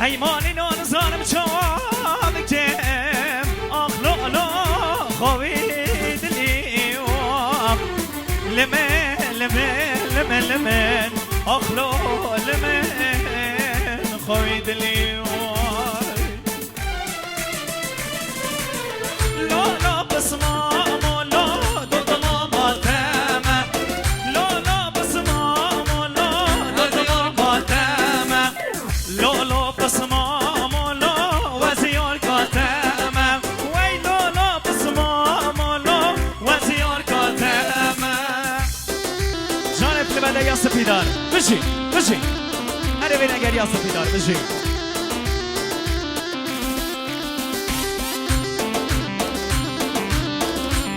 حیمانی نان زارم چاوکم آخلو لو خوید لیوام لمن آخلو لمن خوید لیوام لا بسمام لا دودما ماتمه لا بسمام لا دودما ماتمه لا بسمام لا وزیار کاتمه وی لا بسمام لا وزیار کاتمه جان ابن بده یا سپیدار بشین هره بین اگر یا سپیدار بشین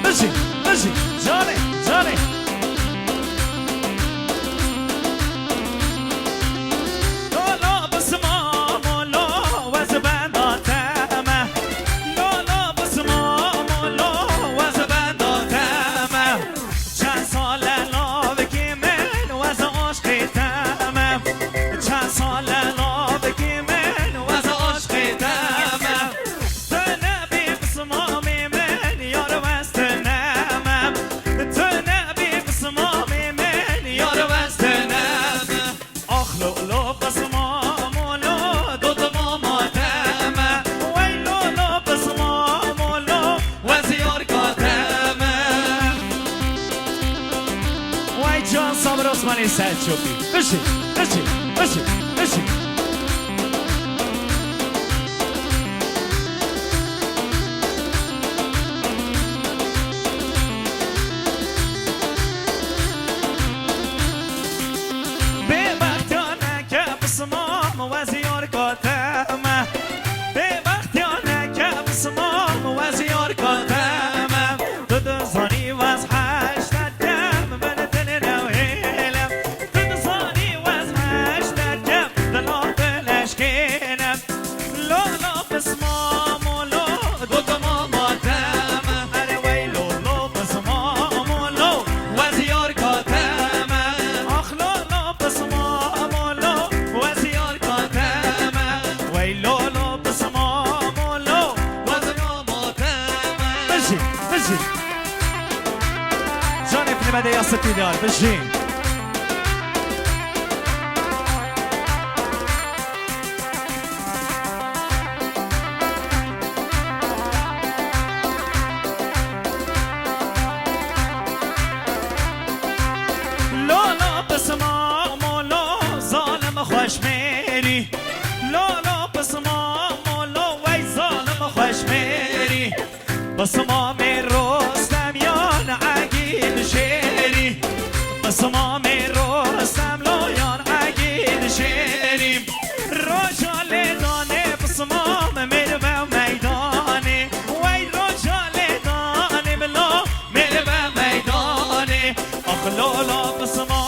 بشین جانه لا بسمام لا وزبنداتمه لا بسمام لا وزبنداتمه چند سال لاوکی من وز عشقیتمه چند سال لاوکی من وز عشقیتمه تو نبی بسمام من یار وستنمه تو نبی بسمام من یار وستنمه آخلو لو بسمام لو دودما ماتمه وی لو بسمام لو وزیار کاتمه وای جان صابر عثمانی سلجوقی بشین به وقتانه که بسمام وزیار کاتمه به وقتانه که بسمام وزیار کاتمه تو دزانی وز هشتد کم من دل نوهیلم تو دزانی وز هشتد کم دلا دلشکینم لا بسمام لا دودما ماتمه اره وی لا بسمام لا وزیار کاتمه آخ لا بسمام لا وزیار کاتمه وی لا بسمام لا وزیار ماتمه بشین جان ابن بده یا سپیدار بشین لا بسمام لا ظالم خوش میری لا بسمام لا وی ظالم خوش میری بسمام رستم یان عگید شیری بسمام رستم لا یان عگید شیری رجال دانه بسمام میره و میدانه وی رجال دانه بلا میره و میدانه آخ لا بسمام